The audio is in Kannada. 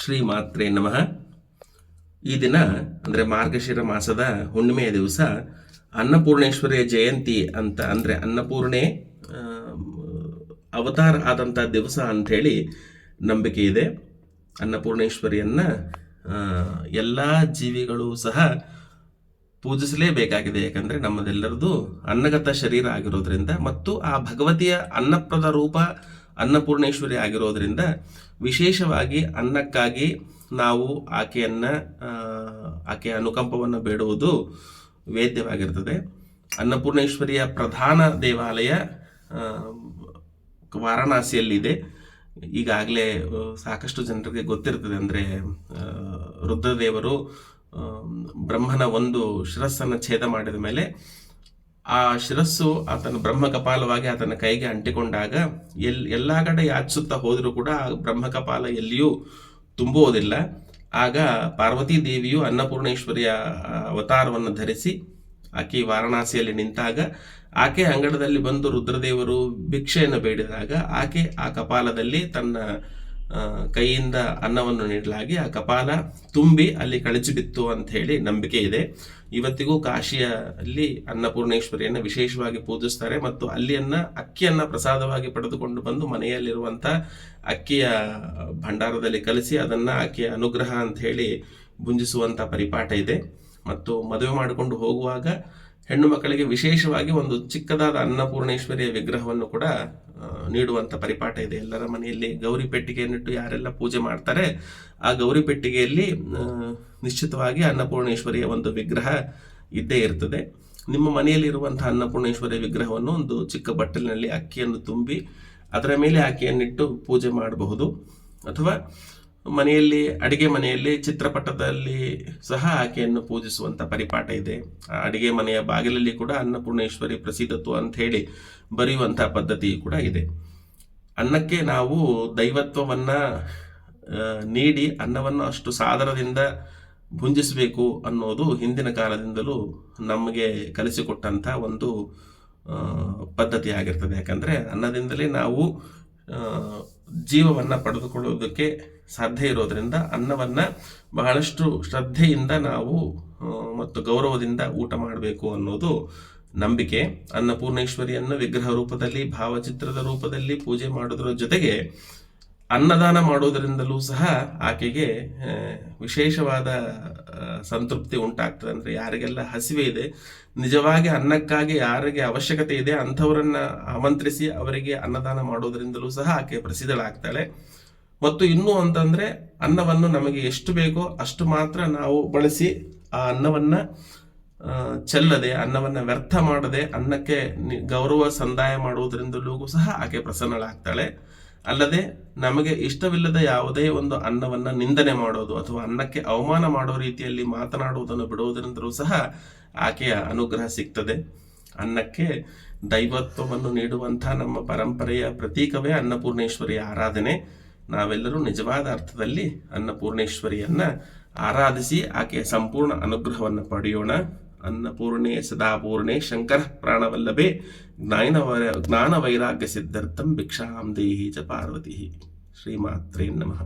ಶ್ರೀ ಮಾತ್ರೇ ನಮಃ. ಈ ದಿನ ಅಂದರೆ ಮಾರ್ಗಶಿರ ಮಾಸದ ಹುಣ್ಣಿಮೆಯ ದಿವಸ ಅನ್ನಪೂರ್ಣೇಶ್ವರಿಯ ಜಯಂತಿ ಅಂತ, ಅಂದರೆ ಅನ್ನಪೂರ್ಣೆ ಅವತಾರ ಆದಂಥ ದಿವಸ ಅಂಥೇಳಿ ನಂಬಿಕೆ ಇದೆ. ಅನ್ನಪೂರ್ಣೇಶ್ವರಿಯನ್ನು ಎಲ್ಲ ಜೀವಿಗಳು ಸಹ ಪೂಜಿಸಲೇಬೇಕಾಗಿದೆ. ಯಾಕಂದರೆ ನಮ್ಮದೆಲ್ಲರದು ಅನ್ನಗತ ಶರೀರ ಆಗಿರೋದ್ರಿಂದ ಮತ್ತು ಆ ಭಗವತಿಯ ಅನ್ನಪ್ರದ ರೂಪ ಅನ್ನಪೂರ್ಣೇಶ್ವರಿ ಆಗಿರೋದ್ರಿಂದ ವಿಶೇಷವಾಗಿ ಅನ್ನಕ್ಕಾಗಿ ನಾವು ಆಕೆಯ ಅನುಕಂಪವನ್ನು ಬೇಡುವುದು ವೇದ್ಯವಾಗಿರ್ತದೆ. ಅನ್ನಪೂರ್ಣೇಶ್ವರಿಯ ಪ್ರಧಾನ ದೇವಾಲಯ ವಾರಣಾಸಿಯಲ್ಲಿದೆ. ಈಗಾಗಲೇ ಸಾಕಷ್ಟು ಜನರಿಗೆ ಗೊತ್ತಿರ್ತದೆ. ಅಂದರೆ ರುದ್ರದೇವರು ಬ್ರಹ್ಮನ ಒಂದು ಶಿರಸ್ಸನ್ನು ಛೇದ ಮಾಡಿದ ಮೇಲೆ ಆ ಶಿರಸ್ಸು ಆತನ ಬ್ರಹ್ಮಕಪಾಲವಾಗಿ ಆತನ ಕೈಗೆ ಅಂಟಿಕೊಂಡಾಗ ಎಲ್ಲ ಕಡೆ ಯಾಚಿಸುತ್ತಾ ಹೋದರೂ ಕೂಡ ಆ ಬ್ರಹ್ಮಕಪಾಲ ಎಲ್ಲಿಯೂ ತುಂಬುವುದಿಲ್ಲ. ಆಗ ಪಾರ್ವತೀ ದೇವಿಯು ಅನ್ನಪೂರ್ಣೇಶ್ವರಿಯ ಅವತಾರವನ್ನು ಧರಿಸಿ ಆಕೆ ವಾರಣಾಸಿಯಲ್ಲಿ ನಿಂತಾಗ ಆಕೆ ಅಂಗಡದಲ್ಲಿ ಬಂದು ರುದ್ರದೇವರು ಭಿಕ್ಷೆಯನ್ನು ಬೇಡಿದಾಗ ಆಕೆ ಆ ಕಪಾಲದಲ್ಲಿ ತನ್ನ ಕೈಯಿಂದ ಅನ್ನವನ್ನು ನೀಡಲಾಗಿ ಆ ಕಪಾಲ ತುಂಬಿ ಅಲ್ಲಿ ಕಳಚಿಬಿತ್ತು ಅಂತ ಹೇಳಿ ನಂಬಿಕೆ ಇದೆ. ಇವತ್ತಿಗೂ ಕಾಶಿಯಲ್ಲಿ ಅನ್ನಪೂರ್ಣೇಶ್ವರಿಯನ್ನು ವಿಶೇಷವಾಗಿ ಪೂಜಿಸ್ತಾರೆ ಮತ್ತು ಅಕ್ಕಿಯನ್ನು ಪ್ರಸಾದವಾಗಿ ಪಡೆದುಕೊಂಡು ಬಂದು ಮನೆಯಲ್ಲಿರುವಂಥ ಅಕ್ಕಿಯ ಭಂಡಾರದಲ್ಲಿ ಕಲಿಸಿ ಅದನ್ನು ಆಕೆಯ ಅನುಗ್ರಹ ಅಂತ ಹೇಳಿ ಭುಂಜಿಸುವಂಥ ಪರಿಪಾಠ ಇದೆ. ಮತ್ತು ಮದುವೆ ಮಾಡಿಕೊಂಡು ಹೋಗುವಾಗ ಹೆಣ್ಣು ಮಕ್ಕಳಿಗೆ ವಿಶೇಷವಾಗಿ ಒಂದು ಚಿಕ್ಕದಾದ ಅನ್ನಪೂರ್ಣೇಶ್ವರಿಯ ವಿಗ್ರಹವನ್ನು ಕೂಡ ನೀಡುವಂಥ ಪರಿಪಾಠ ಇದೆ. ಎಲ್ಲರ ಮನೆಯಲ್ಲಿ ಗೌರಿ ಪೆಟ್ಟಿಗೆಯನ್ನಿಟ್ಟು ಯಾರೆಲ್ಲ ಪೂಜೆ ಮಾಡ್ತಾರೆ ಆ ಗೌರಿ ಪೆಟ್ಟಿಗೆಯಲ್ಲಿ ನಿಶ್ಚಿತವಾಗಿ ಅನ್ನಪೂರ್ಣೇಶ್ವರಿಯ ಒಂದು ವಿಗ್ರಹ ಇದ್ದೇ ಇರ್ತದೆ. ನಿಮ್ಮ ಮನೆಯಲ್ಲಿರುವಂಥ ಅನ್ನಪೂರ್ಣೇಶ್ವರಿಯ ವಿಗ್ರಹವನ್ನು ಒಂದು ಚಿಕ್ಕ ಬಟ್ಟಲಿನಲ್ಲಿ ಅಕ್ಕಿಯನ್ನು ತುಂಬಿ ಅದರ ಮೇಲೆ ಆಕೆಯನ್ನಿಟ್ಟು ಪೂಜೆ ಮಾಡಬಹುದು. ಅಥವಾ ಅಡಿಗೆ ಮನೆಯಲ್ಲಿ ಚಿತ್ರಪಟದಲ್ಲಿ ಸಹ ಆಕೆಯನ್ನು ಪೂಜಿಸುವಂಥ ಪರಿಪಾಠ ಇದೆ. ಅಡಿಗೆ ಮನೆಯ ಬಾಗಿಲಲ್ಲಿ ಕೂಡ ಅನ್ನಪೂರ್ಣೇಶ್ವರಿ ಪ್ರಸಿದ್ಧತು ಅಂತ ಹೇಳಿ ಬರೆಯುವಂಥ ಪದ್ಧತಿ ಕೂಡ ಇದೆ. ಅನ್ನಕ್ಕೆ ನಾವು ದೈವತ್ವವನ್ನು ನೀಡಿ ಅನ್ನವನ್ನು ಅಷ್ಟು ಸಾದರದಿಂದ ಭುಂಜಿಸಬೇಕು ಅನ್ನೋದು ಹಿಂದಿನ ಕಾಲದಿಂದಲೂ ನಮಗೆ ಕಲಿಸಿಕೊಟ್ಟಂಥ ಒಂದು ಪದ್ಧತಿ ಆಗಿರ್ತದೆ. ಯಾಕಂದರೆ ಅನ್ನದಿಂದಲೇ ನಾವು ಜೀವವನ್ನು ಪಡೆದುಕೊಳ್ಳೋದಕ್ಕೆ ಸಾಧ್ಯ ಇರೋದರಿಂದ ಅನ್ನವನ್ನು ಬಹಳಷ್ಟು ಶ್ರದ್ಧೆಯಿಂದ ನಾವು ಮತ್ತು ಗೌರವದಿಂದ ಊಟ ಮಾಡಬೇಕು ಅನ್ನೋದು ನಂಬಿಕೆ. ಅನ್ನಪೂರ್ಣೇಶ್ವರಿಯನ್ನು ವಿಗ್ರಹ ರೂಪದಲ್ಲಿ ಭಾವಚಿತ್ರದ ರೂಪದಲ್ಲಿ ಪೂಜೆ ಮಾಡೋದ್ರ ಜೊತೆಗೆ ಅನ್ನದಾನ ಮಾಡೋದರಿಂದಲೂ ಸಹ ಆಕೆಗೆ ವಿಶೇಷವಾದ ಸಂತೃಪ್ತಿ ಉಂಟಾಗ್ತದೆ. ಅಂದರೆ ಯಾರಿಗೆಲ್ಲ ಹಸಿವೆ ಇದೆ, ನಿಜವಾಗಿ ಅನ್ನಕ್ಕಾಗಿ ಯಾರಿಗೆ ಅವಶ್ಯಕತೆ ಇದೆ ಅಂಥವರನ್ನು ಆಮಂತ್ರಿಸಿ ಅವರಿಗೆ ಅನ್ನದಾನ ಮಾಡೋದರಿಂದಲೂ ಸಹ ಆಕೆ ಪ್ರಸಿದ್ಧಳಾಗ್ತಾಳೆ. ಮತ್ತು ಇನ್ನೂ ಅಂತಂದರೆ ಅನ್ನವನ್ನು ನಮಗೆ ಎಷ್ಟು ಬೇಕೋ ಅಷ್ಟು ಮಾತ್ರ ನಾವು ಬಳಸಿ ಆ ಅನ್ನವನ್ನು ಚೆಲ್ಲದೆ, ಅನ್ನವನ್ನು ವ್ಯರ್ಥ ಮಾಡದೆ ಅನ್ನಕ್ಕೆ ಗೌರವ ಸಂದಾಯ ಮಾಡುವುದರಿಂದಲೂ ಸಹ ಆಕೆ ಪ್ರಸನ್ನಳಾಗ್ತಾಳೆ. ಅಲ್ಲದೆ ನಮಗೆ ಇಷ್ಟವಿಲ್ಲದ ಯಾವುದೇ ಒಂದು ಅನ್ನವನ್ನು ನಿಂದನೆ ಮಾಡೋದು ಅಥವಾ ಅನ್ನಕ್ಕೆ ಅವಮಾನ ಮಾಡೋ ರೀತಿಯಲ್ಲಿ ಮಾತನಾಡುವುದನ್ನು ಬಿಡುವುದರಿಂದಲೂ ಸಹ ಆಕೆಯ ಅನುಗ್ರಹ ಸಿಗ್ತದೆ. ಅನ್ನಕ್ಕೆ ದೈವತ್ವವನ್ನು ನೀಡುವಂಥ ನಮ್ಮ ಪರಂಪರೆಯ ಪ್ರತೀಕವೇ ಅನ್ನಪೂರ್ಣೇಶ್ವರಿಯ ಆರಾಧನೆ. ನಾವೆಲ್ಲರೂ ನಿಜವಾದ ಅರ್ಥದಲ್ಲಿ ಅನ್ನಪೂರ್ಣೇಶ್ವರಿಯನ್ನು ಆರಾಧಿಸಿ ಆಕೆಯ ಸಂಪೂರ್ಣ ಅನುಗ್ರಹವನ್ನು ಪಡೆಯೋಣ. ಅನ್ನಪೂರ್ಣೆ ಸದಾಪೂರ್ಣೆ ಶಂಕರ ಪ್ರಾಣವಲ್ಲಭೆ ಜ್ಞಾನ ವೈರಾಗ್ಯ ಸಿದ್ಧಾರ್ಥಂ ಭಿಕ್ಷಾಂ ದೇಹಿ ಚ ಪಾರ್ವತಿ. ಶ್ರೀಮಾತ್ರೇ ನಮಃ.